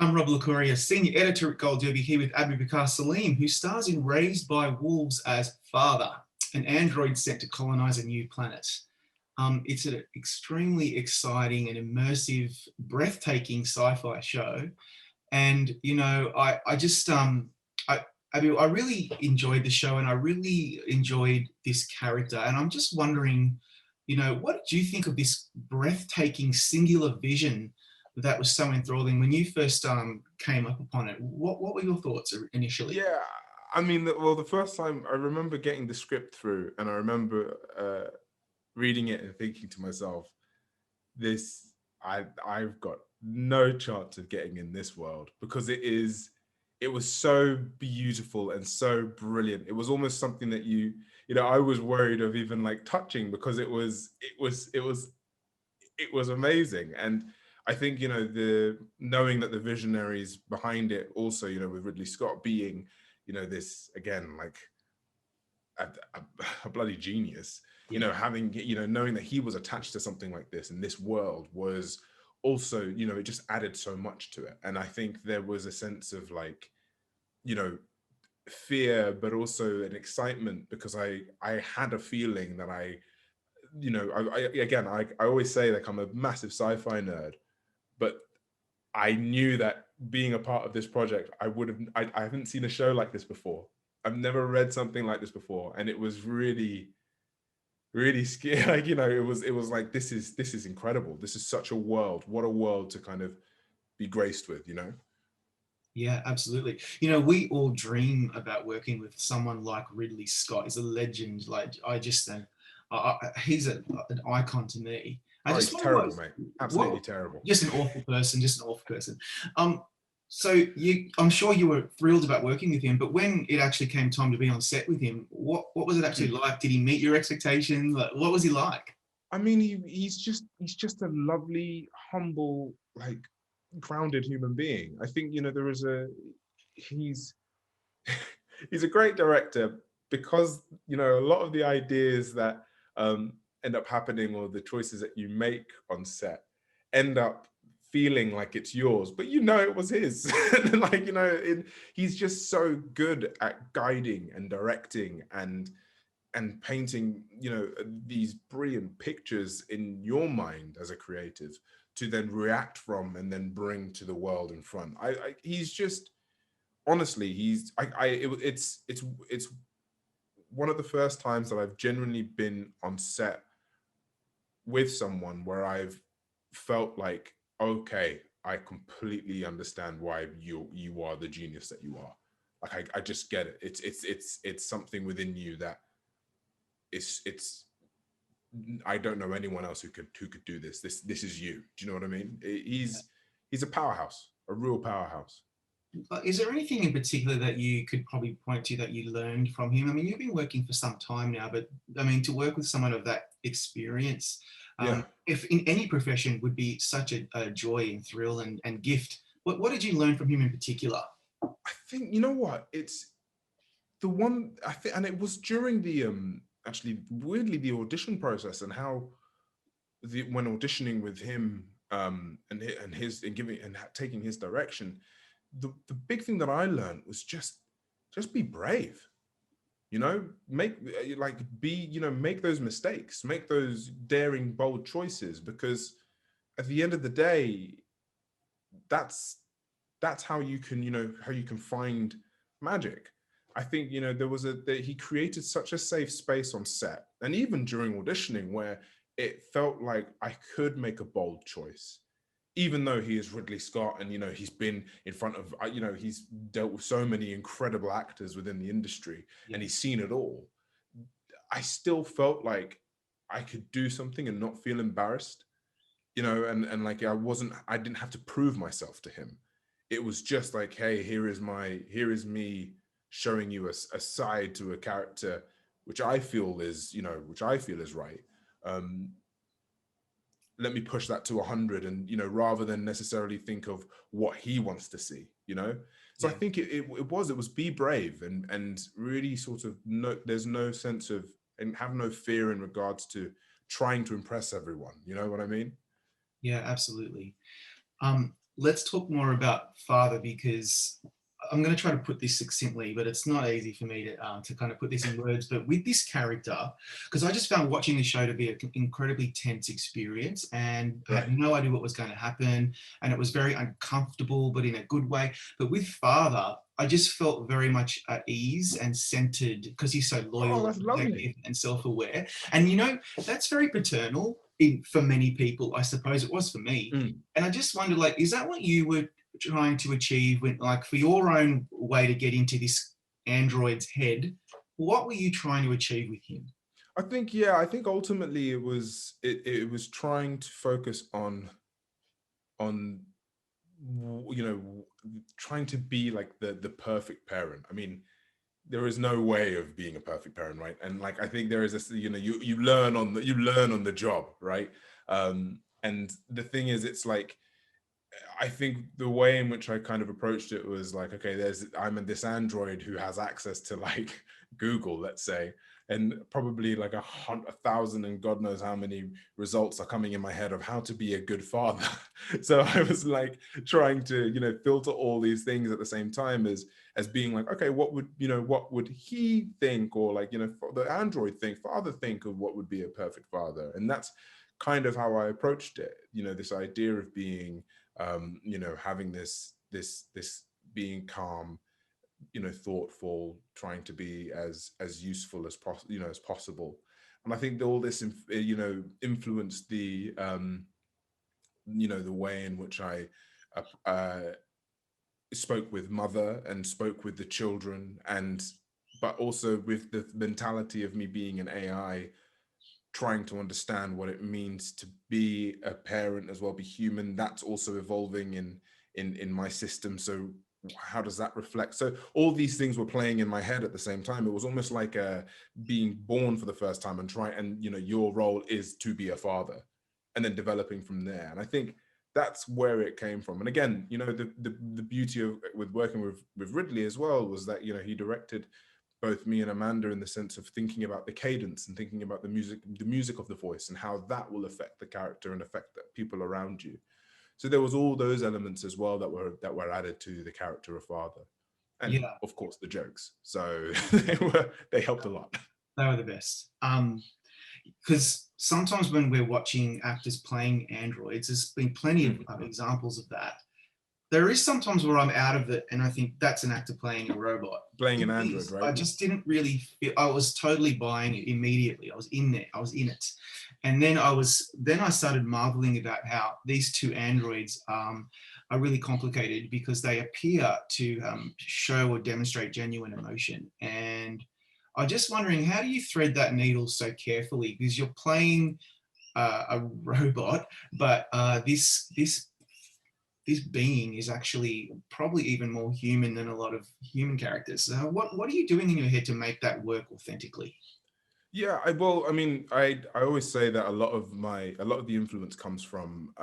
I'm Rob Licuria, Senior Editor at Gold Derby, here with Abubakar Salim, who stars in Raised by Wolves as Father, an android sent to colonise a new planet. It's an extremely exciting and immersive, breathtaking sci-fi show. And, you know, I really enjoyed the show and I really enjoyed this character. And I'm just wondering, you know, what did you think of this breathtaking, singular vision that was so enthralling when you first came up upon it? What were your thoughts initially? Yeah, I mean, well, the first time I remember getting the script through, and I remember reading it and thinking to myself, "This, I've got no chance of getting in this world because it was so beautiful and so brilliant. It was almost something that I was worried of even like touching because it was amazing. And I think, the knowing that the visionaries behind it also, with Ridley Scott being, this again, like a, a, a bloody genius, Yeah. having, knowing that he was attached to something like this in this world was also, it just added so much to it. And I think there was a sense of like, you know, fear, but also an excitement because I had a feeling that I always say like I'm a massive sci-fi nerd, but I knew that being a part of this project, I haven't seen a show like this before. I've never read something like this before. And it was really, really scary. Like, it was like, this is incredible. This is such a world. What a world to kind of be graced with. Yeah, absolutely. You know, we all dream about working with someone like Ridley Scott. He's a legend. Like, I just think he's an icon to me. I Oh, just he's wonder terrible, mate. Absolutely what, terrible. just an awful person, just an awful person. Um, I'm sure you were thrilled about working with him, but when it actually came time to be on set with him, what was it actually like? Did he meet your expectations? Like, what was he like? I mean, he's just a lovely, humble, like grounded human being. I think, he's he's a great director because, a lot of the ideas that end up happening or the choices that you make on set end up feeling like it's yours, but it was his. Like, he's just so good at guiding and directing and painting, these brilliant pictures in your mind as a creative to then react from and then bring to the world in front. He's just honestly, it's one of the first times that I've genuinely been on set with someone where I've felt like, okay, I completely understand why you are the genius that you are. Like I just get it. It's something within you that it's I don't know anyone else who could do this. This is you. Do you know what I mean? He's a powerhouse, a real powerhouse. Is there anything in particular that you could probably point to that you learned from him? I mean, you've been working for some time now, but I mean, to work with someone of that experience, Yeah. if in any profession, would be such a joy and thrill and gift. What did you learn from him in particular? I think you know what? It's the one I think, and it was during the actually weirdly the audition process and how when auditioning with him and his and giving and taking his direction, the big thing that I learned was just be brave. Make like be make those mistakes, make those daring, bold choices because at the end of the day, that's that's how you can find magic. I think he created such a safe space on set and even during auditioning where it felt like I could make a bold choice even though he is Ridley Scott and he's been in front of he's dealt with so many incredible actors within the industry Yeah. and he's seen it all. I still felt like I could do something and not feel embarrassed, and like I didn't have to prove myself to him. It was just like, hey, here is me showing you a side to a character which I feel is right. um Let me push that to 100, and rather than necessarily think of what he wants to see. So I Yeah. think it was be brave and really sort of there's no sense of and have no fear in regards to trying to impress everyone, you know what I mean? Yeah, absolutely. let's talk more about father, because I'm going to try to put this succinctly, but it's not easy for me to kind of put this in words. But with this character, because I just found watching the show to be an incredibly tense experience, and I had Right. no idea what was going to happen, and it was very uncomfortable, but in a good way. But with father, I just felt very much at ease and centered, because he's so Oh, loyal and that's lovely. protective and self-aware. And that's very paternal for many people. I suppose it was for me. Mm. And I just wondered, like, is that what you were trying to achieve when, like, for your own way to get into this android's head? What were you trying to achieve with him? I think, yeah, I think ultimately it was trying to focus on trying to be like the perfect parent. I mean, there is no way of being a perfect parent, right? And like I think there is this, you learn on the job, right? And the thing is, it's like I think the way in which I kind of approached it was like, okay, I'm this android who has access to like Google, let's say, and probably like 1,000 and God knows how many results are coming in my head of how to be a good father. So I was like trying to, filter all these things at the same time as being like, okay, what would he think, or like, the android think, father think of what would be a perfect father. And that's kind of how I approached it. This idea of being having this being calm, thoughtful, trying to be as useful as possible, as possible. And I think that all this, influenced the way in which I spoke with mother and spoke with the children, but also with the mentality of me being an AI, trying to understand what it means to be a parent as well, be human. That's also evolving in my system. So how does that reflect? So all these things were playing in my head at the same time. It was almost like being born for the first time and your role is to be a father, and then developing from there. And I think that's where it came from. And again, the beauty of with working with Ridley as well was that he directed both me and Amanda in the sense of thinking about the cadence and thinking about the music of the voice and how that will affect the character and affect the people around you. So there was all those elements as well that were added to the character of father, and Yeah, of course the jokes. So they helped a lot. they were the best. Because sometimes when we're watching actors playing androids, there's been plenty of examples of that. There is sometimes where I'm out of it and I think that's an actor playing a robot. Playing an android, This, right? I just didn't really feel, I was totally buying it immediately. I was in there, I was in it. And then I started marveling about how these two androids are really complicated because they appear to show or demonstrate genuine emotion. And I'm just wondering, how do you thread that needle so carefully? Because you're playing a robot, but this being is actually probably even more human than a lot of human characters. So what are you doing in your head to make that work authentically? Yeah, I mean, I always say that a lot of the influence comes from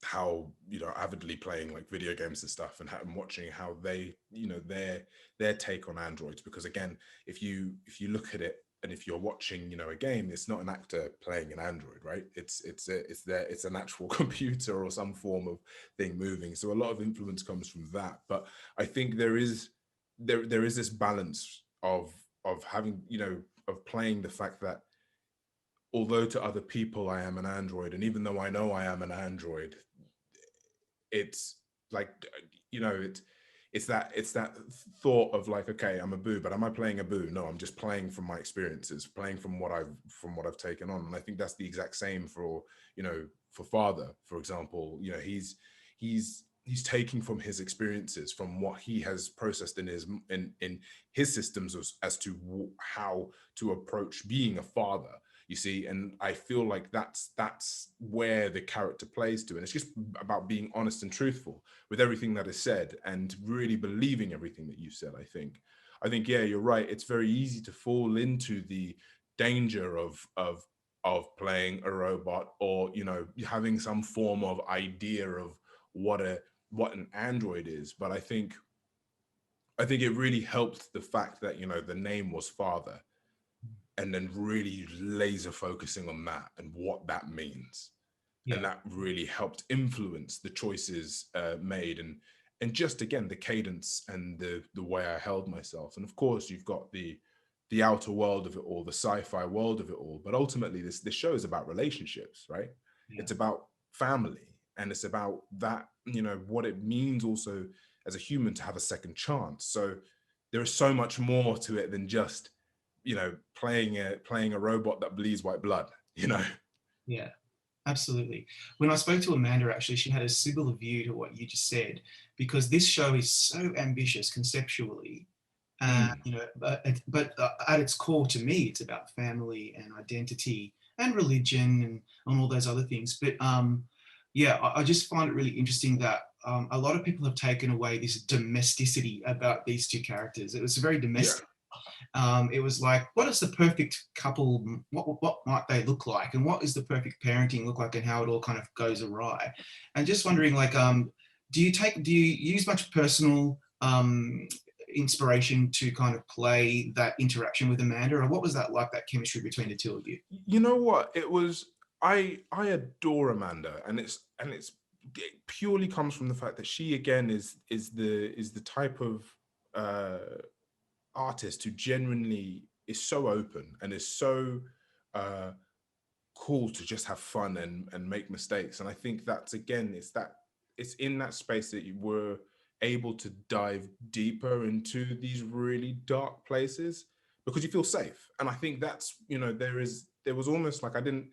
how avidly playing like video games and stuff, and watching how they their take on androids. Because again, if you look at it, and if you're watching a game, it's not an actor playing an android, right? It's an actual computer or some form of thing moving. So a lot of influence comes from that. But I think there is this balance of having of playing the fact that although to other people I am an android, and even though I know I am an android, it's like it's that thought of like, okay, I'm a boo, but am I playing a boo? No, I'm just playing from my experiences, playing from what I've taken on. And I think that's the exact same for for father, for example. He's taking from his experiences, from what he has processed in his systems as to how to approach being a father, you see. And I feel like that's where the character plays to, and it's just about being honest and truthful with everything that is said and really believing everything that you said. I think yeah, you're right. It's very easy to fall into the danger of playing a robot, or having some form of idea of what an android is. But I think it really helped the fact that the name was father, and then really laser focusing on that and what that means. and Yeah. that really helped influence the choices made, and just again the cadence and the way I held myself. And of course you've got the outer world of it all, the sci-fi world of it all, but ultimately this show is about relationships, right? Yeah. It's about family, and it's about that, what it means also as a human to have a second chance. So there is so much more to it than just playing a robot that bleeds white blood. Yeah. Absolutely. When I spoke to Amanda, actually, she had a similar view to what you just said, because this show is so ambitious conceptually. Mm. But at its core, to me, it's about family and identity and religion and all those other things. But yeah, I just find it really interesting that a lot of people have taken away this domesticity about these two characters. It was very Yeah. domestic. It was like, what is the perfect couple? What might they look like? And what is the perfect parenting look like, and how it all kind of goes awry? And just wondering, like, do you use much personal inspiration to kind of play that interaction with Amanda, or what was that like, that chemistry between the two of you? You know what? It was I adore Amanda, and it purely comes from the fact that she again is the type of artist who genuinely is so open and is so uh cool to just have fun and make mistakes. And I think that's again, it's in that space that you were able to dive deeper into these really dark places because you feel safe. And I think that's, there was almost like I didn't,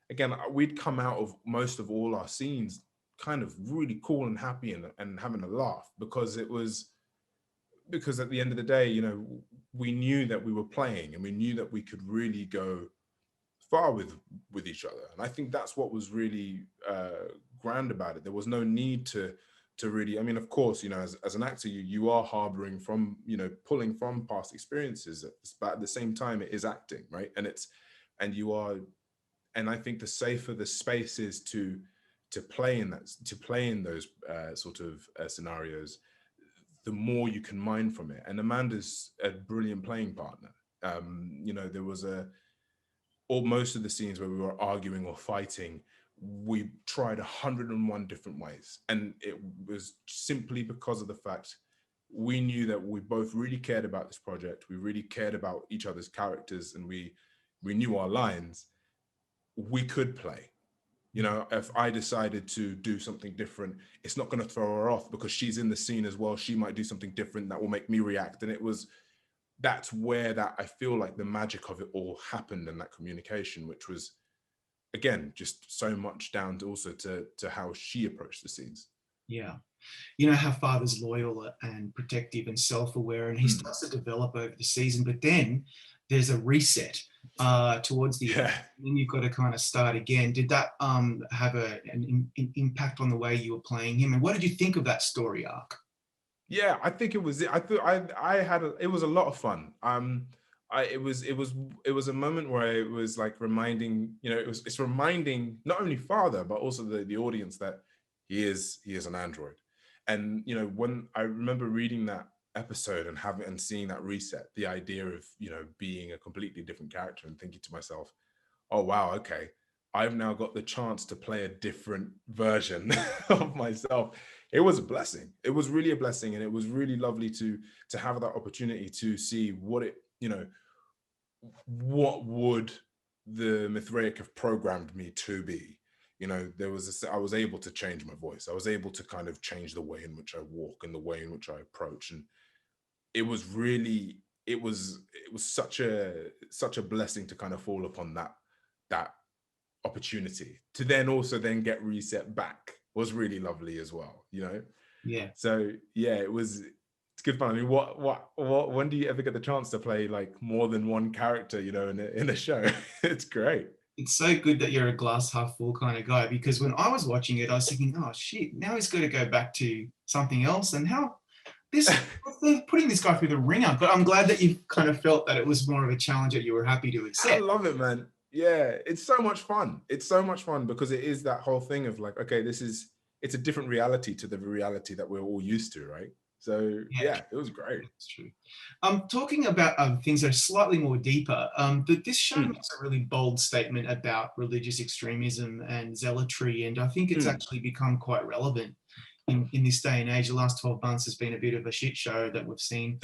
again, we'd come out of most of all our scenes kind of really cool and happy and having a laugh because at the end of the day, we knew that we were playing and we knew that we could really go far with each other. And I think that's what was really grand about it. There was no need to really, I mean, of course, as an actor, you are harboring from, pulling from past experiences, but at the same time it is acting, right? And you are, and I think the safer the space is to play in those sort of scenarios, the more you can mine from it. And Amanda's a brilliant playing partner. There was or most of the scenes where we were arguing or fighting, we tried 101 different ways. And it was simply because of the fact we knew that we both really cared about this project. We really cared about each other's characters, and we knew our lines. We could play. If I decided to do something different, it's not going to throw her off because she's in the scene as well. She might do something different that will make me react. And that's where that I feel like the magic of it all happened, in that communication, which was, again, just so much down to also to how she approached the scenes. Yeah. You know how father's loyal and protective and self-aware, and he Mm. starts to develop over the season, but then there's a reset towards the end. Yeah. Then you've got to kind of start again. Did that have an impact on the way you were playing him? And what did you think of that story arc? Yeah, I think it was. I thought I had it was a lot of fun. It was a moment where it was like reminding, it's reminding not only father but also the audience that he is an android. And when I remember reading that episode and seeing that reset, the idea of being a completely different character, and thinking to myself, oh wow, okay, I've now got the chance to play a different version of myself. It was a blessing. It was really a blessing, and it was really lovely to have that opportunity to see what would the Mithraic have programmed me to be. I was able to change my voice. I was able to kind of change the way in which I walk and the way in which I approach, and it was really it was such a blessing to kind of fall upon that opportunity to then get reset back was really lovely as well. Yeah. So yeah, it's good fun. I mean, when do you ever get the chance to play like more than one character, in a show? It's great. It's so good that you're a glass half full kind of guy, because when I was watching it, I was thinking, oh shit, now he's got to go back to something else. And how they're putting this guy through the ringer. But I'm glad that you kind of felt that it was more of a challenge that you were happy to I accept. love it, man. Yeah, it's so much fun. It's so much fun because it is that whole thing of like, okay, it's a different reality to the reality that we're all used to, right? So Yeah, yeah, it was great. that's true. Talking about things that are slightly more deeper, this show Mm, makes a really bold statement about religious extremism and zealotry, and I think it's mm. actually become quite relevant in this day and age. The last 12 months has been a bit of a shit show that we've seen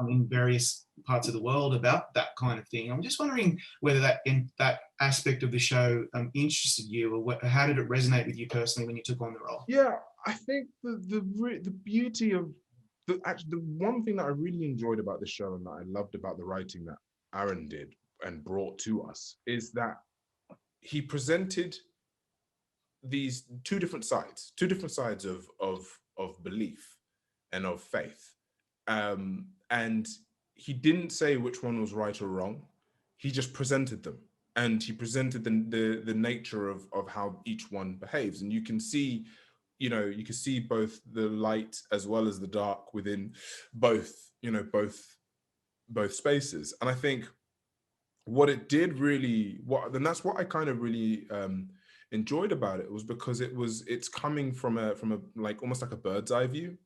in various parts of the world about that kind of thing. I'm just wondering whether that aspect of the show interested you, or how did it resonate with you personally when you took on the role? Yeah, I think the beauty of the one thing that I really enjoyed about the show and that I loved about the writing that Aaron did and brought to us is that he presented these two different sides of belief and of faith, and he didn't say which one was right or wrong. He just presented them, and he presented the nature of how each one behaves, and you can see, you can see both the light as well as the dark within both, both spaces. And I think what it did really, what and that's what I kind of really enjoyed about it, was because it's coming from a like almost like a bird's eye view,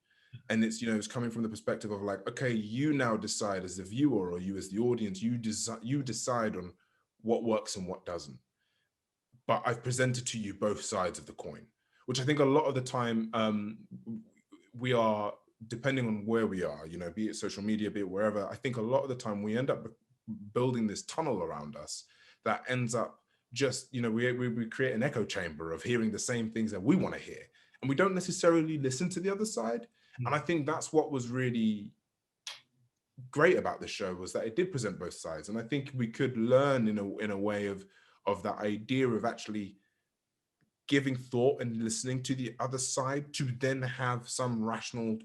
and it's coming from the perspective of like, okay, you now decide as the viewer, or you as the audience, you decide on what works and what doesn't. But I've presented to you both sides of the coin, which I think a lot of the time, we are, depending on where we are, be it social media, be it wherever, I think a lot of the time we end up building this tunnel around us that ends up just, we create an echo chamber of hearing the same things that we want to hear. And we don't necessarily listen to the other side. And I think that's what was really great about this show, was that it did present both sides. And I think we could learn in a way of that idea of actually giving thought and listening to the other side to then have some rational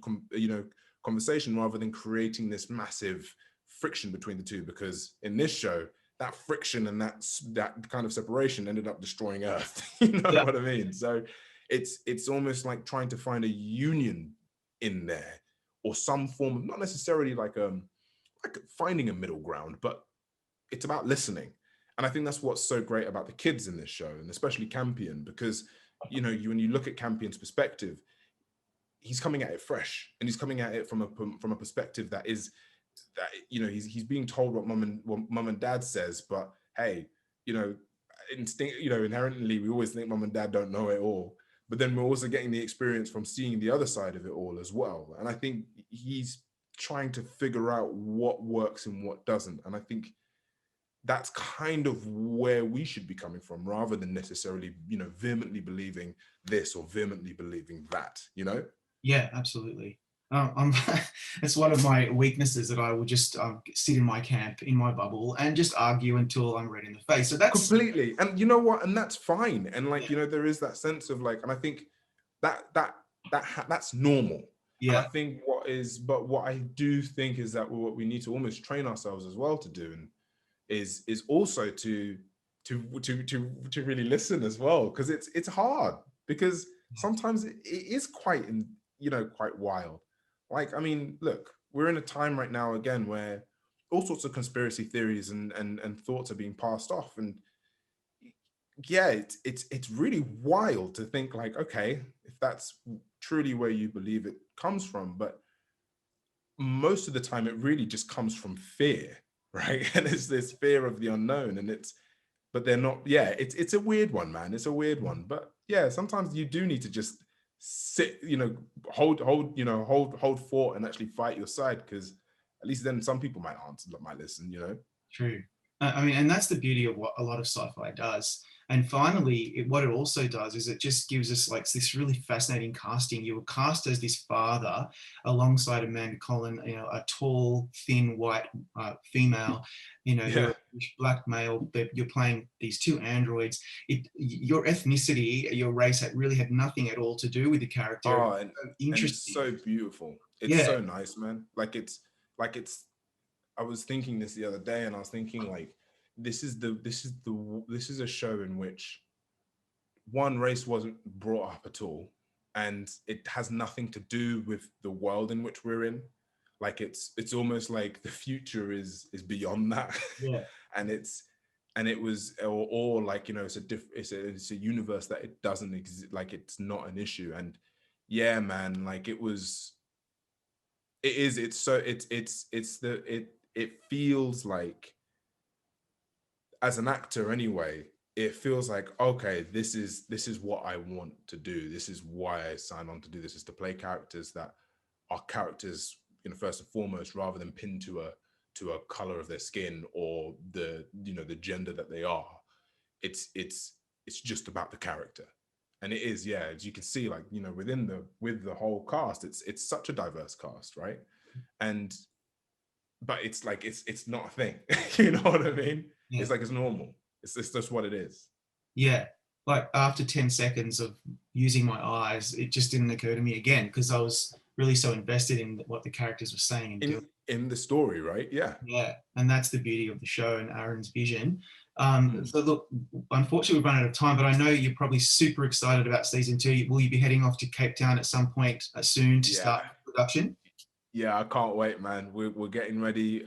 conversation, rather than creating this massive friction between the two. Because in this show, that friction and that kind of separation ended up destroying Earth. You know Yeah. what I mean? So it's almost like trying to find a union in there, or some form of, not necessarily like finding a middle ground, but it's about listening. And I think that's what's so great about the kids in this show, and especially Campion, because when you look at Campion's perspective, he's coming at it fresh, and he's coming at it from a perspective that is that he's being told what mum and dad says, but hey, instinct, inherently we always think mum and dad don't know it all, but then we're also getting the experience from seeing the other side of it all as well. And I think he's trying to figure out what works and what doesn't. And I think that's kind of where we should be coming from, rather than necessarily, vehemently believing this or vehemently believing that, Yeah, absolutely. It's one of my weaknesses, that I will just sit in my camp, in my bubble, and just argue until I'm red in the face. So that's completely. And you know what? And that's fine. And like, yeah, there is that sense of like, and I think that's normal. And I yeah, think what I do think is that what we need to almost train ourselves as well to do, and is also to really listen as well, because it's hard, because sometimes it is quite quite wild. Like, I mean, look, we're in a time right now again where all sorts of conspiracy theories and thoughts are being passed off, and yeah, it's really wild to think like, okay, if that's truly where you believe it comes from, but most of the time it really just comes from fear, right? And it's this fear of the unknown, and but they're not, yeah, it's a weird one, man. It's a weird one. But yeah, sometimes you do need to just sit, hold fort and actually fight your side, because at least then some people might answer, might listen. true. I mean, and that's the beauty of what a lot of sci-fi does. And finally, what it also does is it just gives us like this really fascinating casting. You were cast as this father alongside Amanda Collin, a tall, thin, white female. You're Yeah. a black male, but you're playing these two androids. Your ethnicity, your race, really had nothing at all to do with the character. Oh, It's so and it's interesting. so beautiful. It's Yeah, so nice, man. Like it's I was thinking this the other day, and I was thinking like, this is a show in which one, race wasn't brought up at all, and it has nothing to do with the world in which we're in. Like, it's almost like the future is beyond that. yeah, And it was, or like, it's a universe that it doesn't exist, like it's not an issue. And yeah, man, like it was It is. It feels like, as an actor anyway, it feels like, okay, this is what I want to do. This is why I signed on to do this, is to play characters that are characters, first and foremost, rather than pinned to a color of their skin or the gender that they are. It's just about the character. And it is, yeah, as you can see, like, with the whole cast, it's such a diverse cast, right? But it's like, it's not a thing. You know what I mean? Yeah. It's like, it's normal. It's just what it is. Yeah. Like after 10 seconds of using my eyes, it just didn't occur to me again, because I was really so invested in what the characters were saying and doing. In the story, right? Yeah. Yeah. And that's the beauty of the show and Aaron's vision. So look, unfortunately we've run out of time, but I know you're probably super excited about season 2. Will you be heading off to Cape Town at some point soon to start production? Yeah, I can't wait, man. We're getting ready.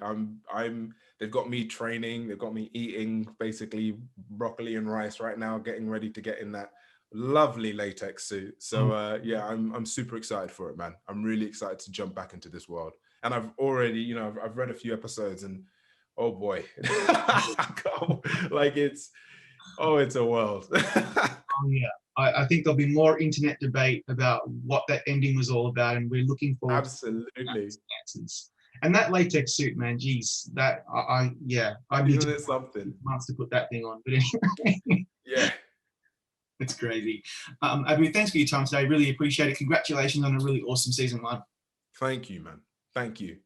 They've got me training. They've got me eating basically broccoli and rice right now, getting ready to get in that lovely latex suit. So yeah, I'm super excited for it, man. I'm really excited to jump back into this world. And I've already, I've read a few episodes, and oh boy, like it's a world. Oh yeah. I think there'll be more internet debate about what that ending was all about, and we're looking forward Absolutely. to answers. And that latex suit, man, geez, that I need Isn't it something? months to put that thing on. But anyway, Yeah. it's crazy. Abu, thanks for your time today. Really appreciate it. Congratulations on a really awesome season 1. Thank you, man. Thank you.